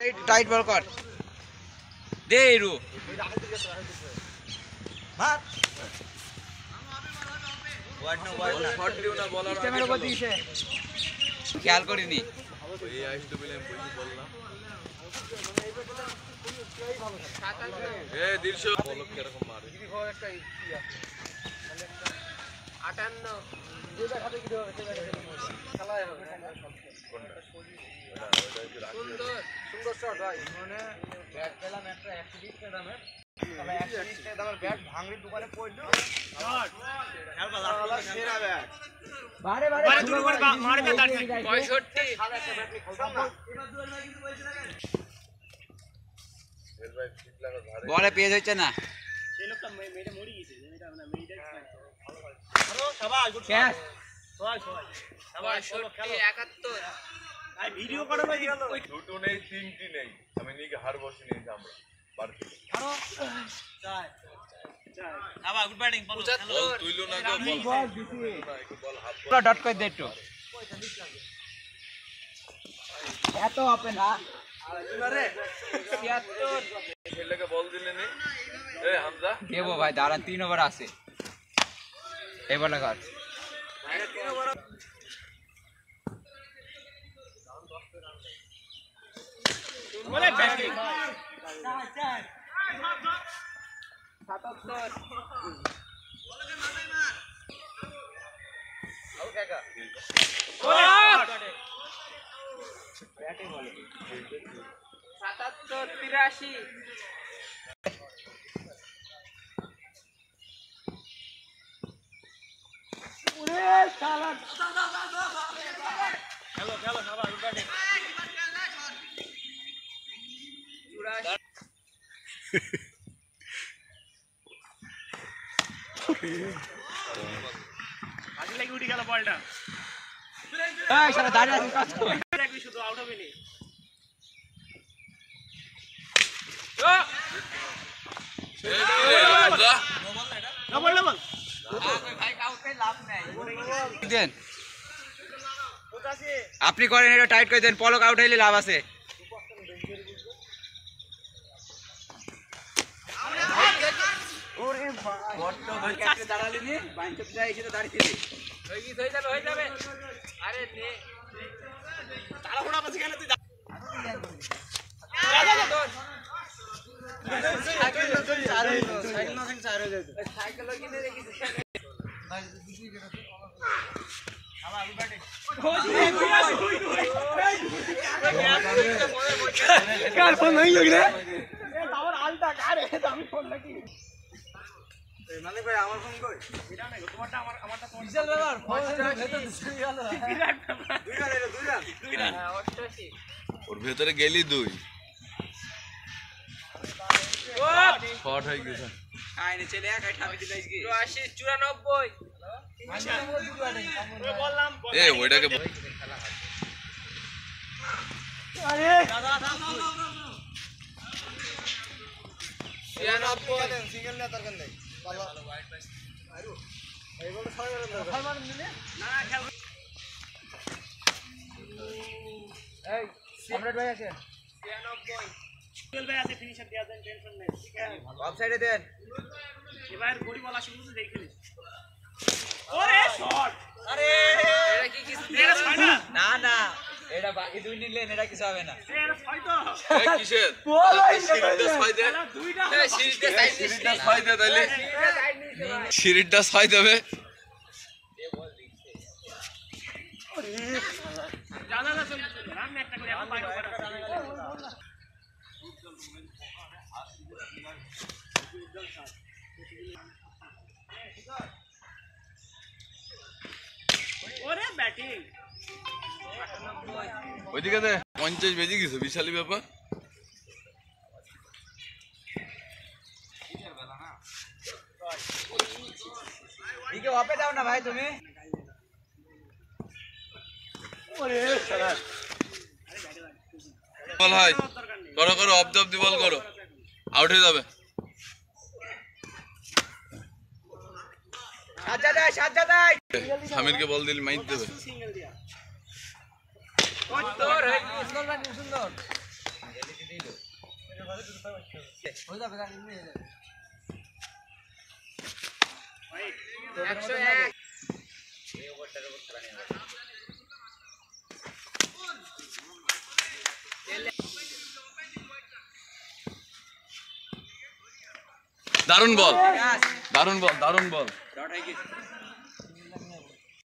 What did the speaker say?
tight বল কর দে রু মার ওয়ার্ড না শট দিও না বলার ক্যামেরা উপর দিছে খেয়াল করিনি এই আইস তো বিলে আমি বললাম এ দিলশো বল কি রকম মারে গিরি ঘর একটা ই আছে মানে একটা 58 যেটা খাতে গিরি হবে সেটা খেলায় হবে কোনটা সুন্দর সুন্দর শট ভাই মানে ব্যাট পেলাম একটা 120 দামে তবে 120 দামের ব্যাট ভাঙড়ির দোকানে পড়লো শট খেলবা সেরা ব্যাট বারে বারে শুরু করে মারবে তার 65 সালে একটা ব্যাট নিয়ে খেলতাম না এবার দুয়ার ভাই কিন্তু বলছে না এর ভাই ফিট লাগা ধারে বলে পেজ হচ্ছে না সেই লোকটা মেরে মরি গেছে যেটা আমরা মেইটা ভালো ভাই আরো শাবাশ গুড ক্যাচ সবাই শাবাশ 71 ভাই ভিডিও করো ভাই দুটো নেই তিনটি নেই আমি নিকে হার বসে নিয়েছি আমরা বাড়তি আরো চাই আবা গুড ব্যাটিং বল তুইলো না গো বল দিছি বল হাফ পুরো ডট করে দে একটু এত ওপেন না আরে 76 খেলকে বল দিলে নে এ হামজা দেবো ভাই দাঁড়ান 3 ওভার আছে এই বল লাগা ভাই 3 ওভার বলে ব্যাটিং চার 77 বলে মাথায় মার আউ কাকা ব্যাটিং বলে 77 83 ওরে শালা খেলো খেলো সবাই ব্যাটিং আগে লাগি উঠি গেল বলটা এই শালা দাঁড়িয়ে আছিস কাজ কর লাগবি শুধু আউট হবে নি ডবল ডবল ভাই কাউকে লাভ নাই দেন আপনি করেন এটা টাইট করে দেন পলক আউট হইলে লাভ আছে ওরে ভাই বট্ট ভাই ক্যাচে দাঁড়ালি নি বাইঞ্চপ যায় এসে তো দাঁড়িয়েছিলি হয়ে যাবে আরে নে তাড়াহুড়া আছে কেন তুই সাইকেল কিনে রেখেছিস ভাই দিদি কেন আবার ব্যাটিং কার ফোন নাই লাগরে এ টাওয়ার আলটা কারে আমি ফোন লাগি মালিক ভাই আমার ফোন কই এটা নাই তোমারটা আমারটা তোমার বিশাল ব্যাপার ফোন ভেতর দিছে গেল বিরাট দুই রান 88 ওর ভেতরে গেলি দুই শট হয়ে গেছে আইনে চলে একাই ঠামি দিলাইস কি 84 94 বললাম এ ওইটাকে আরে দাদা সিঙ্গেল না দরকার নাই ভালো ওয়াইড পাস আরো এই বল 6 রান দরকার 6 রান দিলে না না খেল এই সম্রাট ভাই আছে 96 সিঙ্গেল ভাই আছে ফিনিশার দেয়া দেন টেনশন নেই ঠিক আছে অফ সাইডে দেন এবার বডি বল আসে বুঝে দেখে নিস ওরে শট আরে এটা কি কিছু এটা ছয় না না এটা বাকি দুই নিলেন এটা কিছু হবে না এটা ছয় তো এই কিসের বল সিরিজটা ছয় দে দুইটা এই সিরিজটা ছয় দে তাইলে সিরিজটা ছয় দেবে এ বল দিছে আরে জানা না চল রান একটা করে এখন বাইরে ওরে ব্যাটিং ওইদিকে 50 বেজে গেছে বিশালী ব্যাপার এদিকে ওপে দাও না ভাই তুমি ওরে শালা বল হয় করো করো অফ দি বল করো আউট হয়ে যাবে সাজ্জাদাই সামিরকে বল দিলে মাইর দেবে সুন্দর সুন্দর হয়ে যাবে গাড়ি নিয়ে যাবে ভাই 101 এই ওভারটার উপর খেলা নিয়ে দারুণ বল দারুণ বল দারুণ বল ডট হয়ে গেছে